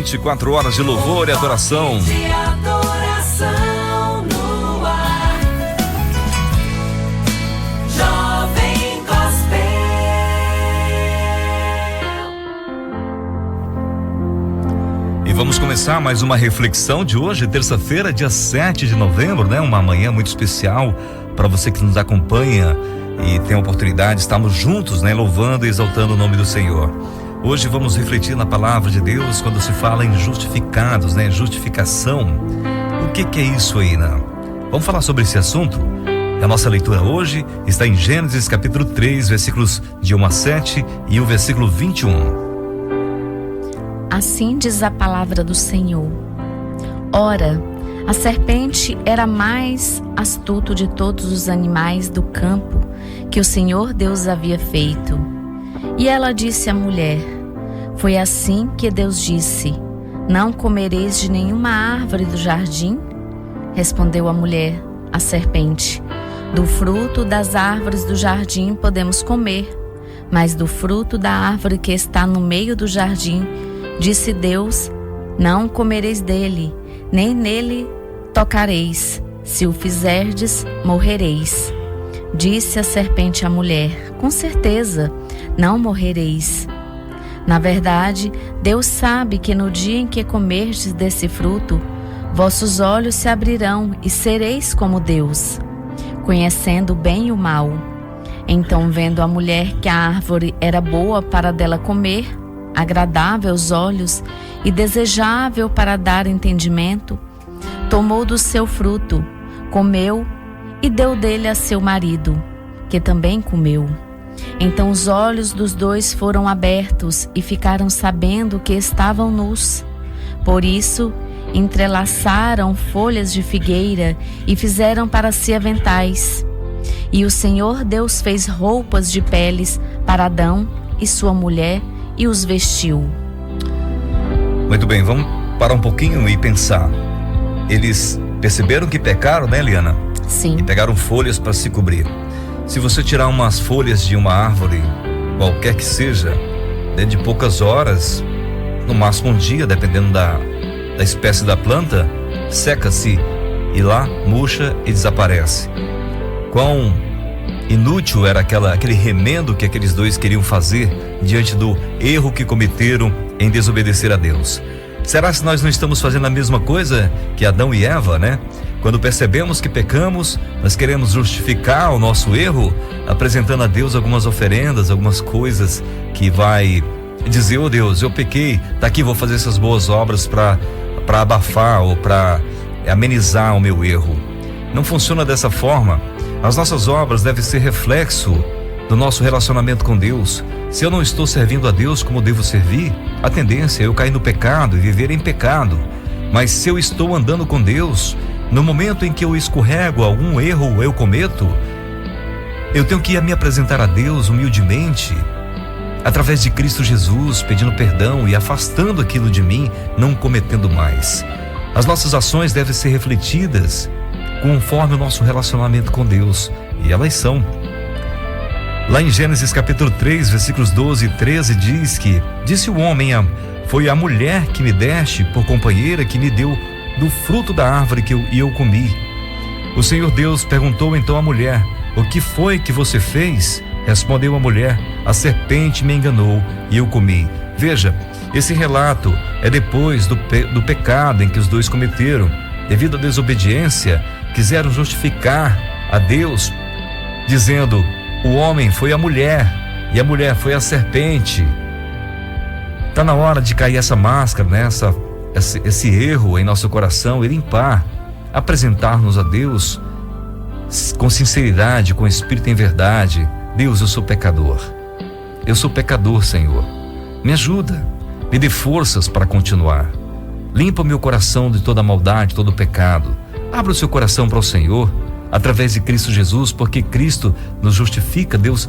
24 horas de louvor e adoração. De adoração no ar. Jovem Gospel. E vamos começar mais uma reflexão de hoje, terça-feira, dia 7 de novembro, né? Uma manhã muito especial para você que nos acompanha e tem a oportunidade, estamos juntos, né? Louvando e exaltando o nome do Senhor. Hoje vamos refletir na palavra de Deus quando se fala em justificados, né? Justificação. O que é isso aí, né? Vamos falar sobre esse assunto? A nossa leitura hoje está em Gênesis capítulo 3, versículos de 1 a 7 e o versículo 21. Assim diz a palavra do Senhor. Ora, a serpente era mais astuto de todos os animais do campo que o Senhor Deus havia feito. E ela disse à mulher: foi assim que Deus disse: não comereis de nenhuma árvore do jardim? Respondeu a mulher à serpente: do fruto das árvores do jardim podemos comer, mas do fruto da árvore que está no meio do jardim, disse Deus: não comereis dele, nem nele tocareis, se o fizerdes, morrereis. Disse a serpente à mulher: com certeza, não morrereis. Na verdade, Deus sabe que no dia em que comerdes desse fruto, vossos olhos se abrirão e sereis como Deus, conhecendo o bem e o mal. Então, vendo a mulher que a árvore era boa para dela comer, agradável aos olhos e desejável para dar entendimento, tomou do seu fruto, comeu e deu dele a seu marido, que também comeu. Então os olhos dos dois foram abertos e ficaram sabendo que estavam nus. Por isso, entrelaçaram folhas de figueira e fizeram para si aventais. E o Senhor Deus fez roupas de peles para Adão e sua mulher e os vestiu. Muito bem, vamos parar um pouquinho e pensar. Eles perceberam que pecaram, né, Eliana? Sim. E pegaram folhas para se cobrir. Se você tirar umas folhas de uma árvore, qualquer que seja, dentro de poucas horas, no máximo um dia, dependendo da espécie da planta, seca-se e lá murcha e desaparece. Quão inútil era aquele remendo que aqueles dois queriam fazer diante do erro que cometeram em desobedecer a Deus. Será que nós não estamos fazendo a mesma coisa que Adão e Eva, né? Quando percebemos que pecamos, nós queremos justificar o nosso erro, apresentando a Deus algumas oferendas, algumas coisas que vai dizer: oh Deus, eu pequei, tá aqui, vou fazer essas boas obras para abafar ou para amenizar o meu erro. Não funciona dessa forma. As nossas obras devem ser reflexo do nosso relacionamento com Deus. Se eu não estou servindo a Deus como devo servir, a tendência é eu cair no pecado e viver em pecado. Mas se eu estou andando com Deus, no momento em que eu escorrego, algum erro eu cometo, eu tenho que me apresentar a Deus humildemente, através de Cristo Jesus, pedindo perdão e afastando aquilo de mim, não cometendo mais. As nossas ações devem ser refletidas conforme o nosso relacionamento com Deus, e elas são. Lá em Gênesis capítulo 3, versículos 12 e 13, diz que: disse o homem, foi a mulher que me deste por companheira que me deu do fruto da árvore que eu comi. O Senhor Deus perguntou então à mulher: o que foi que você fez? Respondeu a mulher: a serpente me enganou e eu comi. Veja, esse relato é depois do pecado em que os dois cometeram. Devido à desobediência, quiseram justificar a Deus, dizendo: o homem foi a mulher e a mulher foi a serpente. Está na hora de cair essa máscara, né? Esse erro em nosso coração e limpar, apresentar-nos a Deus com sinceridade, com espírito em verdade. Deus, eu sou pecador, Senhor, me ajuda, me dê forças para continuar. Limpa o meu coração de toda maldade, todo pecado. Abra o seu coração para o Senhor através de Cristo Jesus, porque Cristo nos justifica. Deus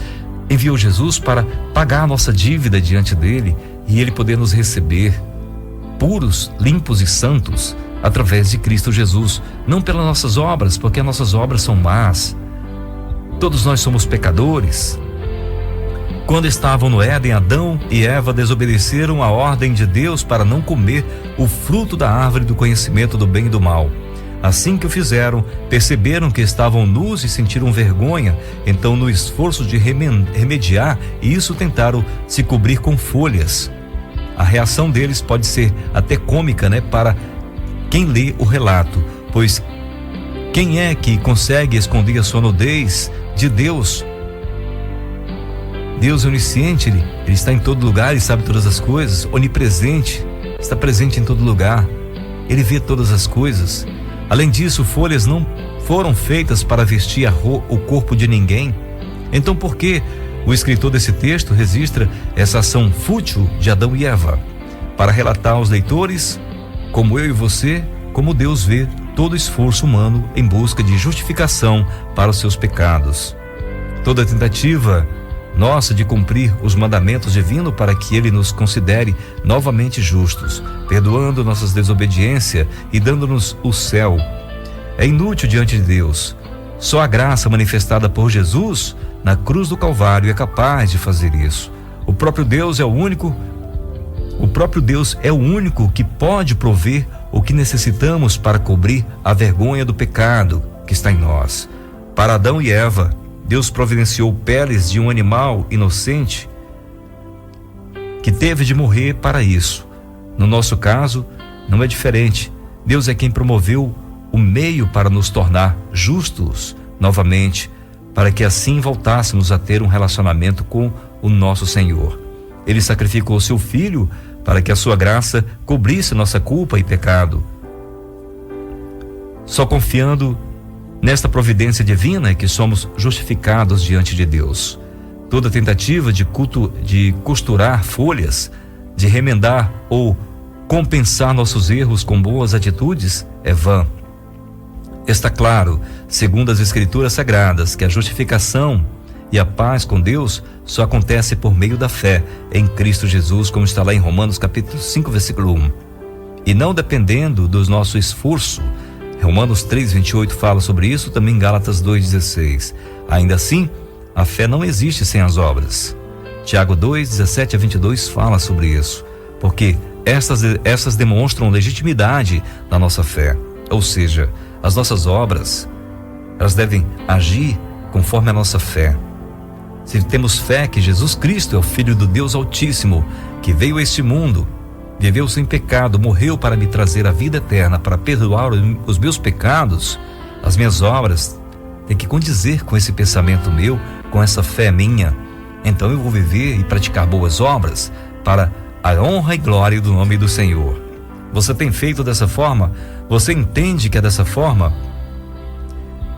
enviou Jesus para pagar a nossa dívida diante dele e ele poder nos receber puros, limpos e santos através de Cristo Jesus, não pelas nossas obras, porque as nossas obras são más. Todos nós somos pecadores. Quando estavam no Éden, Adão e Eva desobedeceram a ordem de Deus para não comer o fruto da árvore do conhecimento do bem e do mal. Assim que o fizeram, perceberam que estavam nus e sentiram vergonha. Então, no esforço de remediar isso, tentaram se cobrir com folhas. A reação deles pode ser até cômica, para quem lê o relato, pois quem é que consegue esconder a sua nudez de Deus? Deus é onisciente, ele está em todo lugar, ele sabe todas as coisas, onipresente, está presente em todo lugar, ele vê todas as coisas. Além disso, folhas não foram feitas para vestir o corpo de ninguém. Então, por que o escritor desse texto registra essa ação fútil de Adão e Eva? Para relatar aos leitores, como eu e você, como Deus vê todo esforço humano em busca de justificação para os seus pecados. Toda tentativa nossa de cumprir os mandamentos divinos para que Ele nos considere novamente justos, perdoando nossas desobediências e dando-nos o céu, é inútil diante de Deus. Só a graça manifestada por Jesus na cruz do Calvário é capaz de fazer isso. O próprio Deus é o único que pode prover o que necessitamos para cobrir a vergonha do pecado que está em nós. Para Adão e Eva, Deus providenciou peles de um animal inocente que teve de morrer para isso. No nosso caso, não é diferente. Deus é quem promoveu o meio para nos tornar justos novamente, para que assim voltássemos a ter um relacionamento com o nosso Senhor. Ele sacrificou seu Filho para que a sua graça cobrisse nossa culpa e pecado. Só confiando nesta providência divina é que somos justificados diante de Deus. Toda tentativa de costurar folhas, de remendar ou compensar nossos erros com boas atitudes é vã. Está claro, segundo as Escrituras Sagradas, que a justificação e a paz com Deus só acontece por meio da fé em Cristo Jesus, como está lá em Romanos capítulo 5, versículo 1. E não dependendo do nosso esforço. Romanos 3:28 fala sobre isso, também Gálatas 2:16. Ainda assim, a fé não existe sem as obras. Tiago 2:17-22 fala sobre isso, porque essas demonstram legitimidade da nossa fé. Ou seja, as nossas obras, elas devem agir conforme a nossa fé. Se temos fé que Jesus Cristo é o Filho do Deus Altíssimo, que veio a este mundo, viveu sem pecado, morreu para me trazer a vida eterna, para perdoar os meus pecados, as minhas obras têm que condizer com esse pensamento meu, com essa fé minha. Então eu vou viver e praticar boas obras para a honra e glória do nome do Senhor. Você tem feito dessa forma? Você entende que é dessa forma?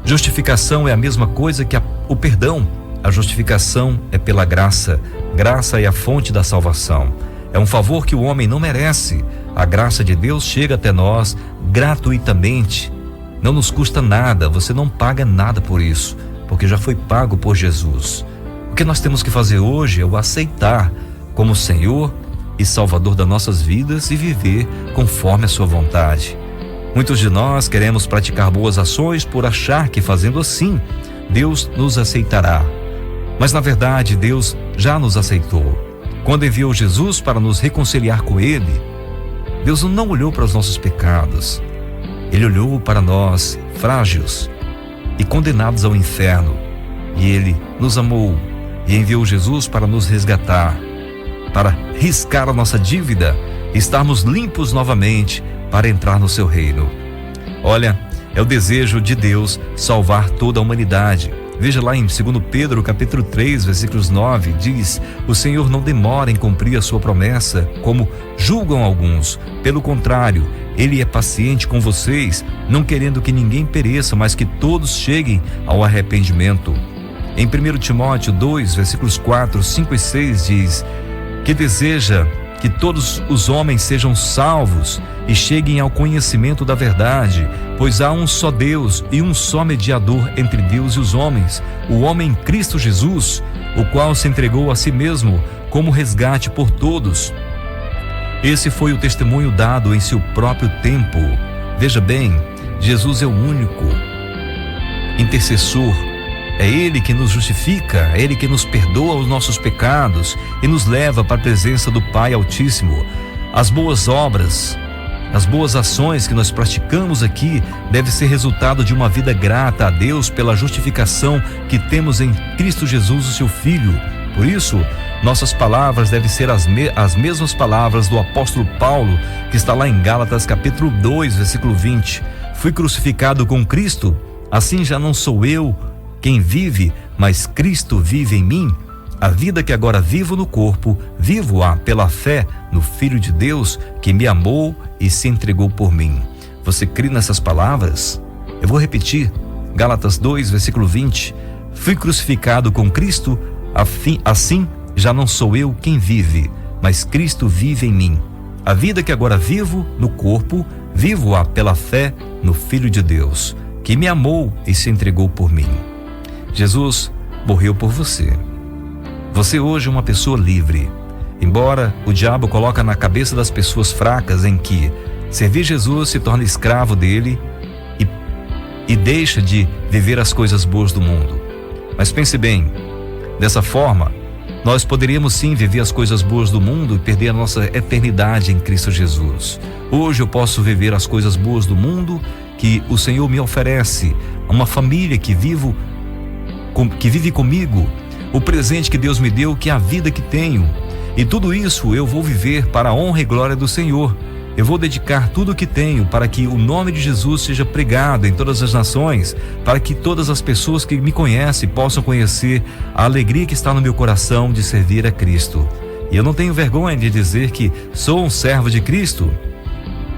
Justificação é a mesma coisa que o perdão. A justificação é pela graça. Graça é a fonte da salvação. É um favor que o homem não merece. A graça de Deus chega até nós gratuitamente. Não nos custa nada, você não paga nada por isso, porque já foi pago por Jesus. O que nós temos que fazer hoje é o aceitar como Senhor e Salvador das nossas vidas e viver conforme a sua vontade. Muitos de nós queremos praticar boas ações por achar que fazendo assim, Deus nos aceitará. Mas na verdade, Deus já nos aceitou. Quando enviou Jesus para nos reconciliar com Ele, Deus não olhou para os nossos pecados. Ele olhou para nós, frágeis e condenados ao inferno. E Ele nos amou e enviou Jesus para nos resgatar, para riscar a nossa dívida, estarmos limpos novamente para entrar no seu reino. Olha, é o desejo de Deus salvar toda a humanidade. Veja lá em 2 Pedro capítulo 3, versículos 9, diz: o Senhor não demora em cumprir a sua promessa, como julgam alguns. Pelo contrário, Ele é paciente com vocês, não querendo que ninguém pereça, mas que todos cheguem ao arrependimento. Em 1 Timóteo 2, versículos 4, 5 e 6 diz que deseja que todos os homens sejam salvos e cheguem ao conhecimento da verdade, pois há um só Deus e um só mediador entre Deus e os homens, o homem Cristo Jesus, o qual se entregou a si mesmo como resgate por todos. Esse foi o testemunho dado em seu próprio tempo. Veja bem, Jesus é o único intercessor É Ele que nos justifica, é Ele que nos perdoa os nossos pecados e nos leva para a presença do Pai Altíssimo. As boas obras, as boas ações que nós praticamos aqui devem ser resultado de uma vida grata a Deus pela justificação que temos em Cristo Jesus, o seu Filho. Por isso, nossas palavras devem ser as mesmas palavras do apóstolo Paulo, que está lá em Gálatas capítulo 2, versículo 20. Fui crucificado com Cristo, assim já não sou eu quem vive, mas Cristo vive em mim. A vida que agora vivo no corpo, vivo-a pela fé no Filho de Deus que me amou e se entregou por mim. Você crê nessas palavras? Eu vou repetir. Gálatas 2, versículo 20. Fui crucificado com Cristo, assim já não sou eu quem vive, mas Cristo vive em mim. A vida que agora vivo no corpo, vivo-a pela fé no Filho de Deus, que me amou e se entregou por mim. Jesus morreu por você. Você hoje é uma pessoa livre. Embora o diabo coloque na cabeça das pessoas fracas em que servir Jesus se torna escravo dele e deixa de viver as coisas boas do mundo. Mas pense bem, dessa forma, nós poderíamos sim viver as coisas boas do mundo e perder a nossa eternidade em Cristo Jesus. Hoje eu posso viver as coisas boas do mundo que o Senhor me oferece, uma família que vive comigo, o presente que Deus me deu, que é a vida que tenho. E tudo isso eu vou viver para a honra e glória do Senhor. Eu vou dedicar tudo o que tenho para que o nome de Jesus seja pregado em todas as nações, para que todas as pessoas que me conhecem possam conhecer a alegria que está no meu coração de servir a Cristo. E eu não tenho vergonha de dizer que sou um servo de Cristo,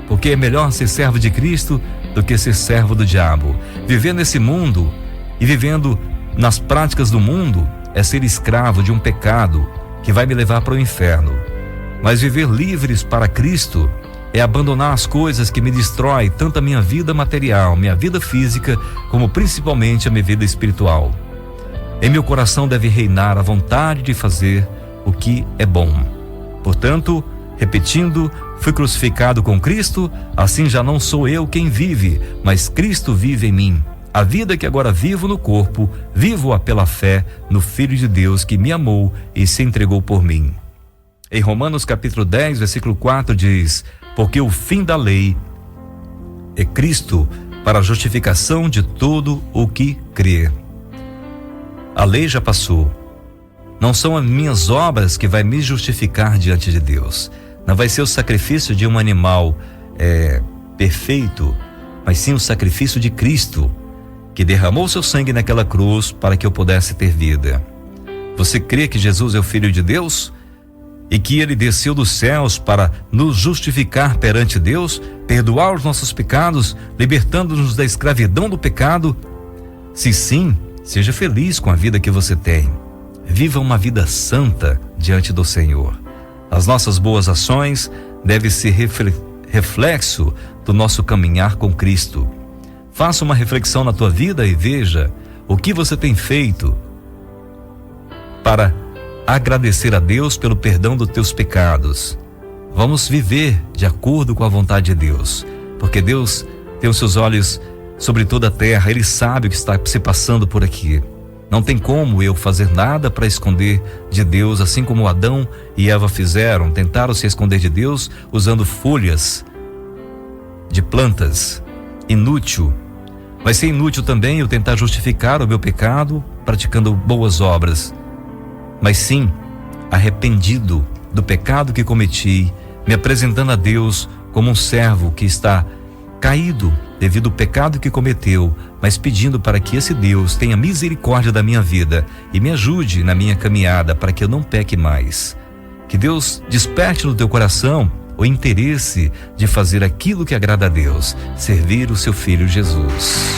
porque é melhor ser servo de Cristo do que ser servo do diabo. Viver nesse mundo e vivendo nas práticas do mundo é ser escravo de um pecado que vai me levar para o inferno. Mas viver livres para Cristo é abandonar as coisas que me destroem, tanto a minha vida material, minha vida física, como principalmente a minha vida espiritual. Em meu coração deve reinar a vontade de fazer o que é bom. Portanto, repetindo, fui crucificado com Cristo, assim já não sou eu quem vive, mas Cristo vive em mim. A vida que agora vivo no corpo, vivo-a pela fé no Filho de Deus que me amou e se entregou por mim. Em Romanos capítulo 10, versículo 4 diz: porque o fim da lei é Cristo para a justificação de todo o que crê. A lei já passou. Não são as minhas obras que vai me justificar diante de Deus. Não vai ser o sacrifício de um animal perfeito, mas sim o sacrifício de Cristo, que derramou seu sangue naquela cruz para que eu pudesse ter vida. Você crê que Jesus é o Filho de Deus? E que ele desceu dos céus para nos justificar perante Deus, perdoar os nossos pecados, libertando-nos da escravidão do pecado? Se sim, seja feliz com a vida que você tem. Viva uma vida santa diante do Senhor. As nossas boas ações devem ser reflexo do nosso caminhar com Cristo. Faça uma reflexão na tua vida e veja o que você tem feito para agradecer a Deus pelo perdão dos teus pecados. Vamos viver de acordo com a vontade de Deus, porque Deus tem os seus olhos sobre toda a terra. Ele sabe o que está se passando por aqui. Não tem como eu fazer nada para esconder de Deus, assim como Adão e Eva fizeram, tentaram se esconder de Deus usando folhas de plantas. Inútil. Vai ser inútil também eu tentar justificar o meu pecado praticando boas obras. Mas sim, arrependido do pecado que cometi, me apresentando a Deus como um servo que está caído devido ao pecado que cometeu, mas pedindo para que esse Deus tenha misericórdia da minha vida e me ajude na minha caminhada para que eu não peque mais. Que Deus desperte no teu coração o interesse de fazer aquilo que agrada a Deus, servir o seu Filho Jesus.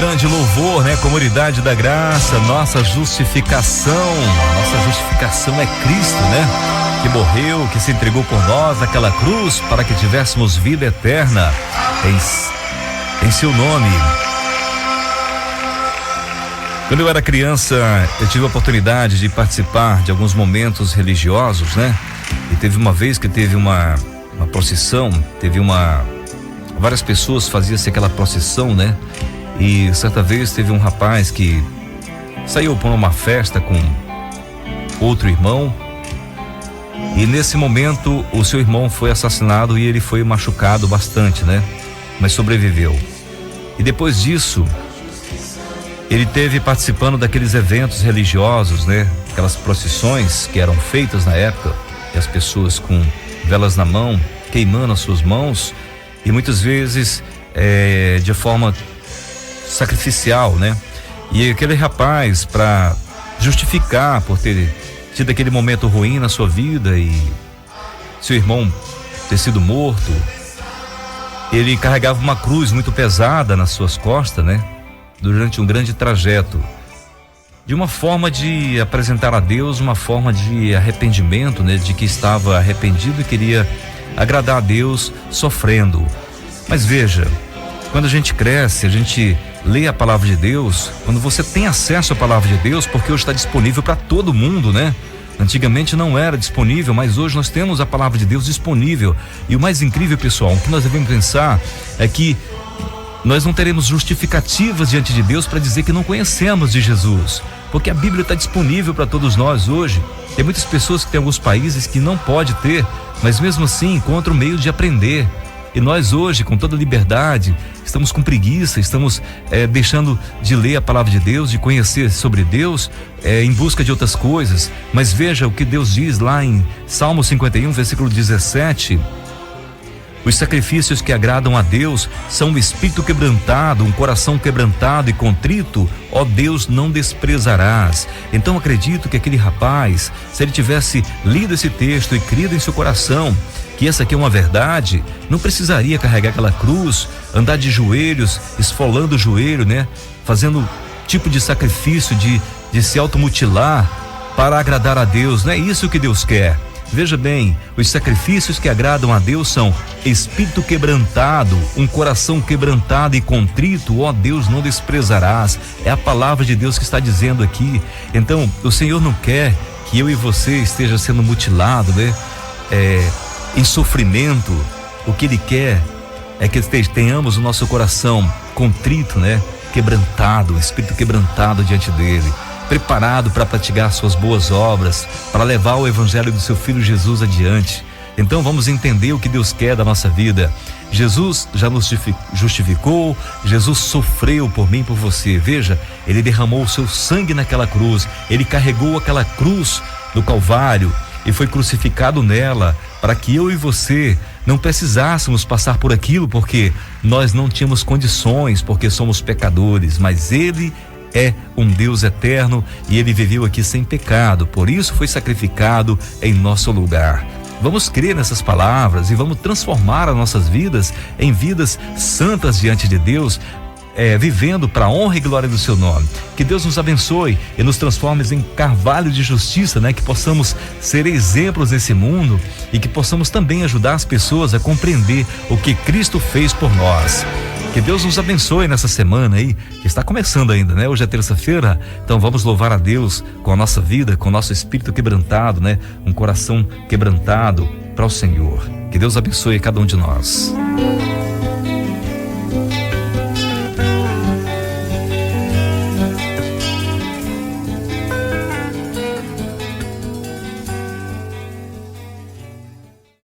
grande louvor, né? Comunidade da Graça, nossa justificação é Cristo, né? Que morreu, que se entregou por nós naquela cruz para que tivéssemos vida eterna em seu nome. Quando eu era criança, eu tive a oportunidade de participar de alguns momentos religiosos, né? E teve uma vez que teve uma procissão, várias pessoas faziam-se aquela procissão, né? E certa vez teve um rapaz que saiu para uma festa com outro irmão, e nesse momento o seu irmão foi assassinado e ele foi machucado bastante, né? Mas sobreviveu. E depois disso, ele teve participando daqueles eventos religiosos, né? Aquelas procissões que eram feitas na época, e as pessoas com velas na mão, queimando as suas mãos, e muitas vezes de forma sacrificial, né? E aquele rapaz, para justificar por ter tido aquele momento ruim na sua vida e seu irmão ter sido morto, ele carregava uma cruz muito pesada nas suas costas, né? Durante um grande trajeto, de uma forma de apresentar a Deus, uma forma de arrependimento, né? De que estava arrependido e queria agradar a Deus sofrendo. Mas veja, quando a gente cresce, a gente lê a palavra de Deus, quando você tem acesso à palavra de Deus, porque hoje está disponível para todo mundo, né? Antigamente não era disponível, mas hoje nós temos a palavra de Deus disponível. E o mais incrível, pessoal, o que nós devemos pensar é que nós não teremos justificativas diante de Deus para dizer que não conhecemos de Jesus, porque a Bíblia está disponível para todos nós hoje. Tem muitas pessoas que têm alguns países que não pode ter, mas mesmo assim encontram meio de aprender. E nós hoje, com toda liberdade, estamos com preguiça, estamos deixando de ler a palavra de Deus, de conhecer sobre Deus, em busca de outras coisas. Mas veja o que Deus diz lá em Salmo 51, versículo 17. Os sacrifícios que agradam a Deus são um espírito quebrantado, um coração quebrantado e contrito, ó Deus, não desprezarás. Então acredito que aquele rapaz, se ele tivesse lido esse texto e crido em seu coração que essa aqui é uma verdade, não precisaria carregar aquela cruz, andar de joelhos, esfolando o joelho, né? Fazendo tipo de sacrifício de se automutilar para agradar a Deus. Não é isso que Deus quer. Veja bem, os sacrifícios que agradam a Deus são espírito quebrantado, um coração quebrantado e contrito, ó Deus, não desprezarás. É a palavra de Deus que está dizendo aqui. Então, o Senhor não quer que eu e você esteja sendo mutilado, né? Em sofrimento. O que Ele quer é que tenhamos o nosso coração contrito, né? Quebrantado, o espírito quebrantado diante dEle, preparado para praticar suas boas obras, para levar o evangelho do seu Filho Jesus adiante. Então vamos entender o que Deus quer da nossa vida. Jesus já nos justificou, Jesus sofreu por mim e por você. Veja, Ele derramou o seu sangue naquela cruz, Ele carregou aquela cruz do Calvário e foi crucificado nela, para que eu e você não precisássemos passar por aquilo, porque nós não tínhamos condições, porque somos pecadores, mas Ele é um Deus eterno e Ele viveu aqui sem pecado, por isso foi sacrificado em nosso lugar. Vamos crer nessas palavras e vamos transformar as nossas vidas em vidas santas diante de Deus, vivendo para a honra e glória do seu nome. Que Deus nos abençoe e nos transforme em carvalho de justiça, né? Que possamos ser exemplos nesse mundo e que possamos também ajudar as pessoas a compreender o que Cristo fez por nós. Que Deus nos abençoe nessa semana aí, que está começando ainda, né? Hoje é terça-feira, então vamos louvar a Deus com a nossa vida, com o nosso espírito quebrantado, né? Um coração quebrantado para o Senhor. Que Deus abençoe cada um de nós.